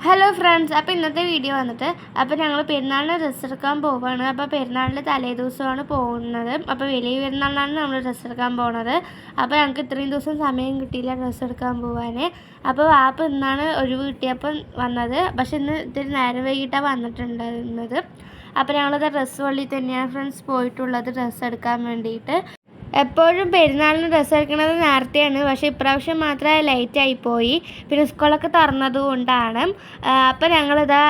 Hello friends, അപ്പോൾ ഇന്നത്തെ video വന്നിട്ട് അപ്പോൾ ഞങ്ങൾ പെരുന്നാളിന് ഡ്രസ്സ് എടുക്കാൻ പോവുകയാണ്. അപ്പോൾ പെരുന്നാളിൻ്റെ തലേ ദിവസമാണ് പോകുന്നത്. അപ്പോൾ വലിയ പെരുന്നാളിനാണ് നമ്മൾ ഡ്രസ്സ് എടുക്കാൻ പോകുന്നത്. അപ്പോൾ ഞങ്ങൾക്ക് ഇത്രയും ദിവസം സമയം കിട്ടിയില്ല ഡ്രസ്സ് എടുക്കാൻ പോകാൻ. അപ്പോൾ വാപ്പ ഇന്നാണ് ഒഴിവ് കിട്ടിയപ്പം വന്നത്. പക്ഷെ ഇന്ന് ഇത്തിരി നേരം വൈകിട്ടാണ് വന്നിട്ടുണ്ടായിരുന്നത്. അപ്പോൾ ഞങ്ങളത് ഡ്രസ്സ് പള്ളിയിൽ തന്നെയാണ് ഫ്രണ്ട്സ് പോയിട്ടുള്ളത് ഡ്രസ്സ് എടുക്കാൻ വേണ്ടിയിട്ട്. എപ്പോഴും പെരുന്നാളിന് ഡ്രസ്സ് എടുക്കുന്നത് നേരത്തെയാണ്, പക്ഷേ ഇപ്രാവശ്യം മാത്രമേ ലേറ്റായിപ്പോയി. പിന്നെ സ്കൂളൊക്കെ തുറന്നത് കൊണ്ടാണ്. അപ്പോൾ ഞങ്ങളിതാ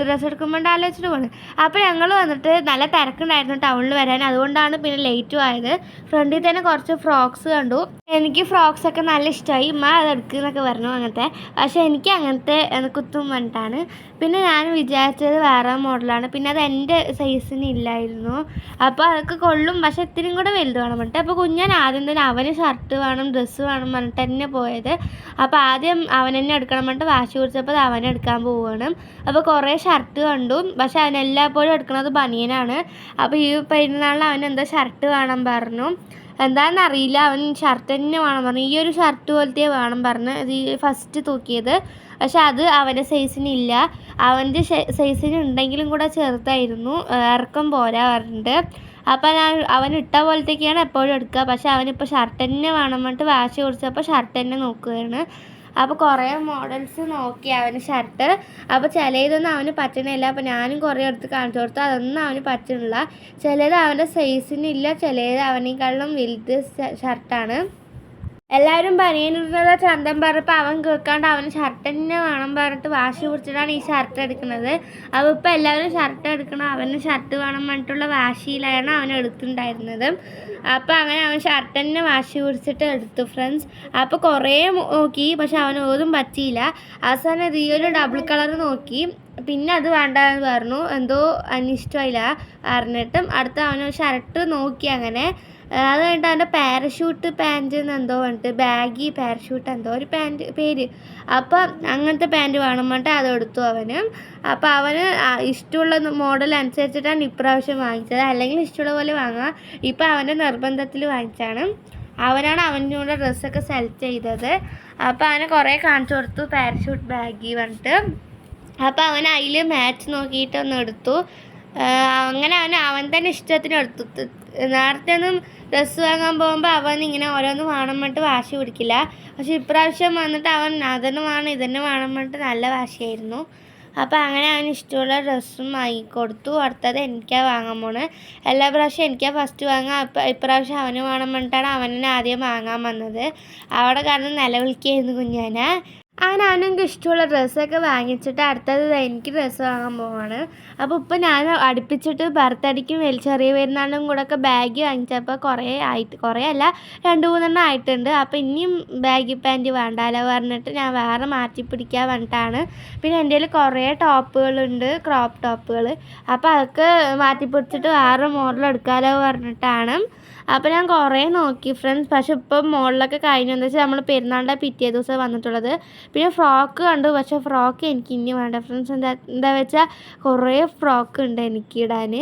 ഡ്രസ്സ് എടുക്കുമ്പോൾ ആലോചിച്ചിട്ട് പോകുന്നത്. അപ്പോൾ ഞങ്ങൾ വന്നിട്ട് നല്ല തിരക്കുണ്ടായിരുന്നു ടൗണിൽ വരാൻ, അതുകൊണ്ടാണ് പിന്നെ ലേറ്റും ആയത്. ഫ്രണ്ടിൽ തന്നെ കുറച്ച് ഫ്രോക്സ് കണ്ടു. എനിക്ക് ഫ്രോക്സൊക്കെ നല്ല ഇഷ്ടമായി. ഉമ്മ അത് എടുക്കുന്നൊക്കെ പറഞ്ഞു അങ്ങനത്തെ. പക്ഷേ എനിക്ക് അങ്ങനത്തെ കുത്തും വേണ്ടിയിട്ടാണ്. പിന്നെ ഞാൻ വിചാരിച്ചത് വേറെ മോഡലാണ്. പിന്നെ അത് എൻ്റെ സൈസിന് ഇല്ലായിരുന്നു. അപ്പോൾ അതൊക്കെ കൊള്ളും, പക്ഷേ ഇത്തിരിയും കൂടെ വലുത് വേണം പറഞ്ഞിട്ട്. അപ്പോൾ കുഞ്ഞൻ ആദ്യം തന്നെ അവന് ഷർട്ട് വേണം ഡ്രസ്സ് വേണം പറഞ്ഞിട്ട് തന്നെ പോയത്. അപ്പോൾ ആദ്യം അവൻ തന്നെ എടുക്കണം പറഞ്ഞിട്ട് വാശി പിടിച്ചപ്പോൾ അവനെടുക്കാൻ പോവുകയാണ്. അപ്പോൾ കുറേ ഷർട്ട് കണ്ടു, പക്ഷെ അവനെല്ലാപ്പോഴും എടുക്കുന്നത് ബനിയനാണ്. അപ്പോൾ ഈ പെരുന്നാളിന് അവനെന്തോ ഷർട്ട് വേണം പറഞ്ഞു. എന്താണെന്നറിയില്ല, അവൻ ഷർട്ട് തന്നെ വേണം പറഞ്ഞു. ഈ ഒരു ഷർട്ട് പോലത്തെ വേണം പറഞ്ഞ് ഈ ഫസ്റ്റ് തൂക്കിയത്. പക്ഷെ അത് അവൻ്റെ സൈസിനില്ല. അവൻ്റെ സൈസിന് ഉണ്ടെങ്കിലും കൂടെ ചെറുതായിരുന്നു, ഇറക്കം പോരാ പറഞ്ഞിട്ട്. അപ്പോൾ അവൻ ഇട്ട പോലത്തേക്കാണ് എപ്പോഴും എടുക്കുക. പക്ഷെ അവനിപ്പോൾ ഷർട്ട് തന്നെ വേണം പറഞ്ഞിട്ട് വാശി പിടിച്ചപ്പോൾ ഷർട്ട് തന്നെ നോക്കുകയാണ്. അപ്പോൾ കുറേ മോഡൽസ് നോക്കി അവന് ഷർട്ട്. അപ്പോൾ ചിലതൊന്നും അവന് പറ്റണില്ല. അപ്പോൾ ഞാനും കുറേ എടുത്ത് കാണിച്ചു കൊടുത്തു. അതൊന്നും അവന് പറ്റണില്ല. ചിലത് അവൻ്റെ സൈസിനില്ല, ചിലത് അവനേക്കാളും വലുത് ഷർട്ടാണ്. എല്ലാവരും ബനിയനിടുന്നത് ചന്തം പറഞ്ഞപ്പോൾ അവൻ കേൾക്കാണ്ട് അവന് ഷർട്ട് തന്നെ വേണം പറഞ്ഞിട്ട് വാശി പിടിച്ചിട്ടാണ് ഈ ഷർട്ട് എടുക്കുന്നത്. അപ്പോൾ ഇപ്പോൾ എല്ലാവരും ഷർട്ട് എടുക്കണം, അവന് ഷർട്ട് വേണം പറഞ്ഞിട്ടുള്ള വാശിയിലാണ് അവൻ എടുത്തിട്ടുണ്ടായിരുന്നത്. അപ്പോൾ അങ്ങനെ അവൻ ഷർട്ട് തന്നെ വാശി പിടിച്ചിട്ട് എടുത്തു ഫ്രണ്ട്സ്. അപ്പോൾ കുറേ നോക്കി, പക്ഷെ അവന് ഒന്നും പറ്റിയില്ല. അവസാനം ഈ ഒരു ഡബിൾ കളർ നോക്കി, പിന്നെ അത് വേണ്ടെന്ന് പറഞ്ഞു. എന്തോ അനിഷ്ടമായില്ല അറിഞ്ഞിട്ടും അടുത്ത അവന് ഷർട്ട് നോക്കി. അങ്ങനെ അത് കഴിഞ്ഞിട്ട് അവൻ്റെ പാരഷൂട്ട് പാൻറ്റ് എന്തോ പറഞ്ഞിട്ട് ബാഗി പാരഷൂട്ട് എന്തോ ഒരു പാൻറ്റ് പേര്. അപ്പം അങ്ങനത്തെ പാൻറ്റ് വേണം പറഞ്ഞിട്ട് അതെടുത്തു അവന്. അപ്പോൾ അവന് ഇഷ്ടമുള്ള മോഡൽ അനുസരിച്ചിട്ടാണ് ഇപ്രാവശ്യം വാങ്ങിച്ചത്. അല്ലെങ്കിൽ ഇഷ്ടമുള്ള പോലെ വാങ്ങുക. ഇപ്പം അവൻ്റെ നിർബന്ധത്തിൽ വാങ്ങിച്ചാണ്. അവനാണ് അവൻ്റെ ഡ്രസ്സൊക്കെ സെലക്ട് ചെയ്തത്. അപ്പോൾ അവനെ കുറേ കാണിച്ചു കൊടുത്തു പാരഷൂട്ട് ബാഗി പറഞ്ഞിട്ട്. അപ്പോൾ അവൻ അതിൽ മാച്ച് നോക്കിയിട്ട് ഒന്ന് എടുത്തു. അങ്ങനെ അവൻ തന്നെ ഇഷ്ടത്തിന് എടുത്തു. നേരത്തെ ഒന്നും ഡ്രസ്സ് വാങ്ങാൻ പോകുമ്പോൾ അവൻ ഇങ്ങനെ ഓരോന്ന് വേണം പറഞ്ഞിട്ട് വാശി പിടിക്കില്ല. പക്ഷെ ഇപ്രാവശ്യം വന്നിട്ട് അവൻ അതന്നെ വേണം ഇതന്നെ വേണം പറഞ്ഞിട്ട് നല്ല വാശിയായിരുന്നു. അപ്പോൾ അങ്ങനെ അവന് ഇഷ്ടമുള്ള ഡ്രസ്സും വാങ്ങിക്കൊടുത്തു. അടുത്തത് എനിക്കാണ് വാങ്ങാൻ പോണത്. എല്ലാ പ്രാവശ്യം എനിക്കാണ് ഫസ്റ്റ് വാങ്ങാം. ഇപ്രാവശ്യം അവന് വേണം പറഞ്ഞിട്ടാണ് അവനെ ആദ്യം വാങ്ങാൻ വന്നത്. അവിടെ കാരണം നിലവിളിക്കായിരുന്നു കുഞ്ഞാനെ. അവനവനക്ക് ഇഷ്ടമുള്ള ഡ്രസ്സൊക്കെ വാങ്ങിച്ചിട്ട് അടുത്തത് എനിക്ക് ഡ്രസ്സ് വാങ്ങാൻ പോവാണ്. അപ്പോൾ ഇപ്പം ഞാൻ അടുപ്പിച്ചിട്ട് ബർത്ത്ഡേക്കും ചെറിയ പെരുന്നാളിനും കൂടെ ഒക്കെ ബാഗ് വാങ്ങിച്ചപ്പോൾ കുറേ അല്ല 2-3 ആയിട്ടുണ്ട്. അപ്പോൾ ഇനിയും ബാഗി പാൻറ്റ് വേണ്ടാലോ പറഞ്ഞിട്ട് ഞാൻ വേറെ മാറ്റി പിടിക്കാൻ പറഞ്ഞിട്ടാണ്. പിന്നെ എൻ്റെ കയ്യിൽ കുറേ ടോപ്പുകളുണ്ട്, ക്രോപ്പ് ടോപ്പുകൾ. അപ്പോൾ അതൊക്കെ മാറ്റി പിടിച്ചിട്ട് വേറെ മോഡൽ എടുക്കാമല്ലോ പറഞ്ഞിട്ടാണ്. അപ്പോൾ ഞാൻ കുറേ നോക്കി ഫ്രണ്ട്സ്. പക്ഷെ ഇപ്പം മോഡലൊക്കെ കഴിഞ്ഞു. എന്താ വെച്ചാൽ നമ്മൾ പെരുന്നാളിൻ്റെ പിറ്റേ ദിവസം വന്നിട്ടുള്ളത്. പിന്നെ ഫ്രോക്ക് കണ്ടു, പക്ഷേ ഫ്രോക്ക് എനിക്ക് ഇനി വേണ്ട ഫ്രണ്ട്സ്. എന്താ വെച്ചാൽ കുറേ ഫ്രോക്ക് ഉണ്ട് എനിക്ക് ഇടാൻ.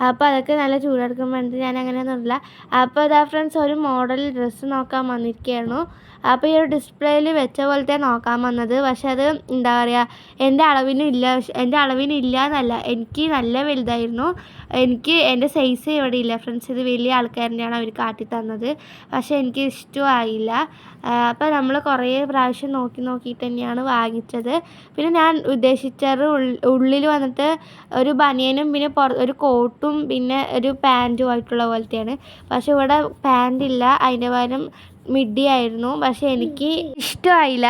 അപ്പോൾ അതൊക്കെ നല്ല ചൂടെടുക്കാൻ വേണ്ടിയിട്ട് ഞാൻ അങ്ങനെയൊന്നുമില്ല. അപ്പോൾ ഇതാ ഫ്രണ്ട്സ് ഒരു മോഡൽ ഡ്രസ്സ് നോക്കാൻ വന്നിരിക്കുകയായിരുന്നു. അപ്പോൾ ഈ ഒരു ഡിസ്പ്ലേയിൽ വെച്ച പോലത്തെ നോക്കാൻ വന്നത്. പക്ഷെ അത് എന്താ പറയുക, എൻ്റെ അളവിനില്ല എന്നല്ല, എനിക്ക് നല്ല വലുതായിരുന്നു. എൻ്റെ സൈസ് ഇവിടെ ഇല്ല ഫ്രണ്ട്സ്. ഇത് വലിയ ആൾക്കാരിൻ്റെയാണ് അവർ കാട്ടി തന്നത്. പക്ഷേ എനിക്ക് ഇഷ്ടമായില്ല. അപ്പോൾ നമ്മൾ കുറേ പ്രാവശ്യം നോക്കിയിട്ട് തന്നെയാണ് വാങ്ങിച്ചത്. പിന്നെ ഞാൻ ഉദ്ദേശിച്ചത് ഉള്ളിൽ വന്നിട്ട് ഒരു ബനിയനും പിന്നെ ഒരു കോട്ടും പിന്നെ ഒരു പാൻറ്റും ആയിട്ടുള്ള പോലത്തെയാണ്. പക്ഷെ ഇവിടെ പാൻറ്റില്ല, അതിൻ്റെ പകരം മിഡി ആയിരുന്നു. പക്ഷെ എനിക്ക് ഇഷ്ടമായില്ല.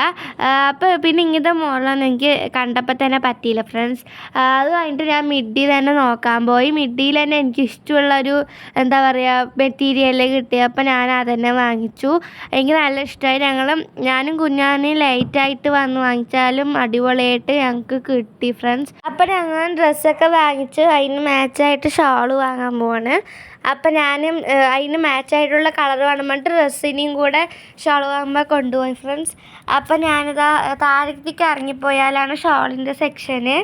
അപ്പോൾ പിന്നെ ഇങ്ങനത്തെ മോഡലൊന്നും എനിക്ക് കണ്ടപ്പോൾ തന്നെ പറ്റിയില്ല ഫ്രണ്ട്സ്. അത് കഴിഞ്ഞിട്ട് ഞാൻ മിഡി തന്നെ നോക്കാൻ പോയി. മിഡിയിൽ തന്നെ എനിക്ക് ഇഷ്ടമുള്ളൊരു എന്താ പറയുക മെറ്റീരിയൽ കിട്ടി. അപ്പോൾ ഞാൻ അതന്നെ വാങ്ങിച്ചു. എനിക്ക് നല്ല ഇഷ്ടമായി. ഞാനും കുഞ്ഞാനും ലേറ്റായിട്ട് വന്ന് വാങ്ങിച്ചാലും അടിപൊളിയായിട്ട് ഞങ്ങൾക്ക് കിട്ടി ഫ്രണ്ട്സ്. അപ്പോൾ ഞങ്ങൾ ഡ്രസ്സൊക്കെ വാങ്ങിച്ച് അതിന് മാച്ചായിട്ട് ഷാൾ വാങ്ങാൻ പോവാണ്. അപ്പം ഞാനും അതിന് മാച്ചായിട്ടുള്ള കളർ വേണം പറഞ്ഞിട്ട് ഡ്രസ്സിനെയും കൂടെ ഷാൾ വാങ്ങുമ്പോൾ കൊണ്ടുപോയി ഫ്രണ്ട്സ്. അപ്പം ഞാനിതാ താഴത്തേക്ക് ഇറങ്ങിപ്പോയാലാണ് ഷാളിൻ്റെ സെക്ഷന്.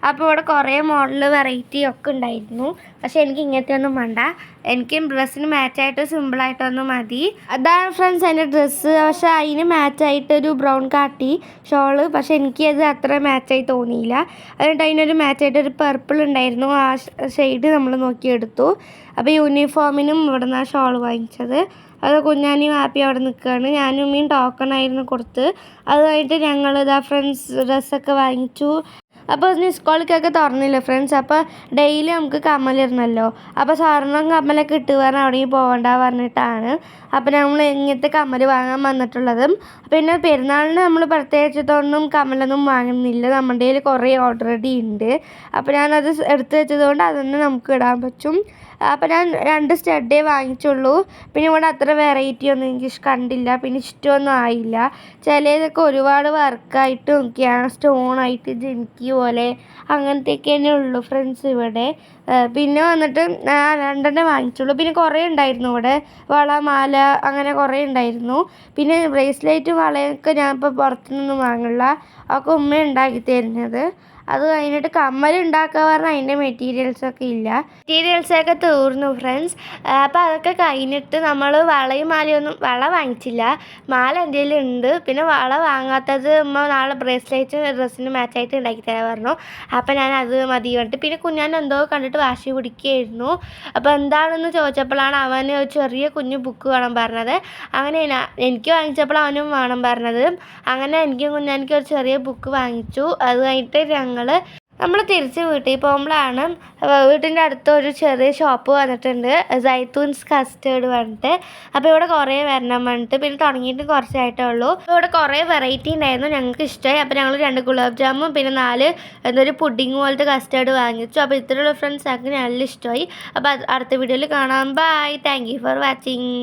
അപ്പോൾ ഇവിടെ കുറേ മോഡൽ വെറൈറ്റി ഒക്കെ ഉണ്ടായിരുന്നു. പക്ഷേ എനിക്ക് ഇങ്ങനത്തെ ഒന്നും വേണ്ട, എനിക്ക് ഡ്രസ്സിന് മാച്ചായിട്ട് സിമ്പിളായിട്ടൊന്നും മതി. അതാണ് ഫ്രണ്ട്സ് എൻ്റെ ഡ്രസ്സ്. പക്ഷേ അതിന് മാച്ചായിട്ടൊരു ബ്രൗൺ കാട്ടി ഷോള്, പക്ഷേ എനിക്കത് അത്ര മാച്ചായി തോന്നിയില്ല. അതുകൊണ്ട് അതിനൊരു മാച്ചായിട്ടൊരു പർപ്പിൾ ഉണ്ടായിരുന്നു, ആ ഷെയ്ഡ് നമ്മൾ നോക്കിയെടുത്തു. അപ്പോൾ യൂണിഫോമിനും ഇവിടെ നിന്നാണ് ഷോൾ വാങ്ങിച്ചത്. അത് കുഞ്ഞാനും ഹാപ്പി അവിടെ നിൽക്കുകയാണ്. ഞാനും ഉമ്മയും ടോക്കണായിരുന്നു കൊടുത്ത്. അത് കഴിഞ്ഞിട്ട് ഞങ്ങൾ ഇതാ ഫ്രണ്ട്സ് ഡ്രസ്സൊക്കെ വാങ്ങിച്ചു. അപ്പോൾ ഇനി സ്കൂളിലേക്കൊക്കെ തുറന്നില്ല ഫ്രണ്ട്സ്. അപ്പോൾ ഡെയിലി നമുക്ക് കമ്മലിരുന്നല്ലോ. അപ്പോൾ സ്വർണ്ണം കമ്മലൊക്കെ ഇട്ട് പറഞ്ഞാൽ അവിടേക്ക് പോകണ്ട പറഞ്ഞിട്ടാണ് അപ്പോൾ നമ്മൾ ഇങ്ങനത്തെ കമ്മൽ വാങ്ങാൻ വന്നിട്ടുള്ളതും. പിന്നെ പെരുന്നാളിന് നമ്മൾ പ്രത്യേകിച്ചിട്ടൊന്നും കമ്മലൊന്നും വാങ്ങുന്നില്ല, നമ്മുടെ കയ്യിൽ കുറേ ഓൾറെഡി ഉണ്ട്. അപ്പോൾ ഞാനത് എടുത്ത് വെച്ചതുകൊണ്ട് അതൊന്നും നമുക്ക് ഇടാൻ പറ്റും. അപ്പോൾ ഞാൻ 2 സ്റ്റഡേ വാങ്ങിച്ചുള്ളൂ. പിന്നെ ഇവിടെ അത്ര വെറൈറ്റി ഒന്നും എനിക്ക് കണ്ടില്ല, പിന്നെ ഇഷ്ടമൊന്നും ആയില്ല. ചിലതൊക്കെ ഒരുപാട് വർക്കായിട്ട് നോക്കിയാണ്, സ്റ്റോണായിട്ട് ജിമിക്കി പോലെ അങ്ങനത്തെയൊക്കെ തന്നെ ഉള്ളൂ ഫ്രണ്ട്സ് ഇവിടെ. പിന്നെ വന്നിട്ട് 2 വാങ്ങിച്ചുള്ളൂ. പിന്നെ കുറേ ഉണ്ടായിരുന്നു ഇവിടെ, വള മാല അങ്ങനെ കുറേ ഉണ്ടായിരുന്നു. പിന്നെ ബ്രേസ്ലെറ്റ് വളയൊക്കെ ഞാൻ ഇപ്പോൾ പുറത്തുനിന്നൊന്നും വാങ്ങില്ല, ഒക്കെ ഉമ്മ ഉണ്ടാക്കി തരുന്നത്. അത് കഴിഞ്ഞിട്ട് കമ്മൽ ഉണ്ടാക്കുക പറഞ്ഞാൽ അതിൻ്റെ മെറ്റീരിയൽസൊക്കെ ഇല്ല, മെറ്റീരിയൽസൊക്കെ തീർന്നു ഫ്രണ്ട്സ്. അപ്പോൾ അതൊക്കെ കഴിഞ്ഞിട്ട് നമ്മൾ വളയും മാലയൊന്നും, വള വാങ്ങിച്ചില്ല, മാല എന്തെങ്കിലും ഉണ്ട്. പിന്നെ വള വാങ്ങാത്തത് ഉമ്മ നാളെ ബ്രേസ്ലെറ്റ് ഡ്രസ്സിന് മാച്ചായിട്ട് ഉണ്ടാക്കി തരാൻ പറഞ്ഞു. അപ്പോൾ ഞാൻ അത് മതി പറഞ്ഞിട്ട്, പിന്നെ കുഞ്ഞാൻ എന്തോ കണ്ടിട്ട് വാശി പിടിക്കുകയായിരുന്നു. അപ്പോൾ എന്താണെന്ന് ചോദിച്ചപ്പോഴാണ് അവന് ഒരു ചെറിയ കുഞ്ഞു ബുക്ക് വേണം പറഞ്ഞത്. അങ്ങനെ എനിക്ക് വാങ്ങിച്ചപ്പോൾ അവനും വേണം പറഞ്ഞത്. അങ്ങനെ കുഞ്ഞാനിക്ക് ഒരു ചെറിയ ബുക്ക് വാങ്ങിച്ചു. അത് കഴിഞ്ഞിട്ട് നമ്മൾ തിരിച്ച് വീട്ടിൽ പോകുമ്പോഴാണ് വീട്ടിൻ്റെ അടുത്ത് ഒരു ചെറിയ ഷോപ്പ് വന്നിട്ടുണ്ട്, സൈത്തൂൻസ് കസ്റ്റേർഡ് പറഞ്ഞിട്ട്. അപ്പോൾ ഇവിടെ കുറേ വരണം പറഞ്ഞിട്ട്, പിന്നെ തുടങ്ങിയിട്ട് കുറച്ചായിട്ടേ ഉള്ളൂ. അപ്പോൾ ഇവിടെ കുറേ വെറൈറ്റി ഉണ്ടായിരുന്നു, ഞങ്ങൾക്ക് ഇഷ്ടമായി. അപ്പോൾ ഞങ്ങൾ 2 ഗുലാബ് ജാമും പിന്നെ 4 എന്തൊരു പുഡിങ് പോലത്തെ കസ്റ്റേർഡ് വാങ്ങിച്ചു. അപ്പോൾ ഇത്രയുള്ള ഫ്രണ്ട്സ് ഞങ്ങൾക്ക് നല്ല ഇഷ്ടമായി. അപ്പോൾ അടുത്ത വീഡിയോയിൽ കാണാം. Bye, thank you for watching.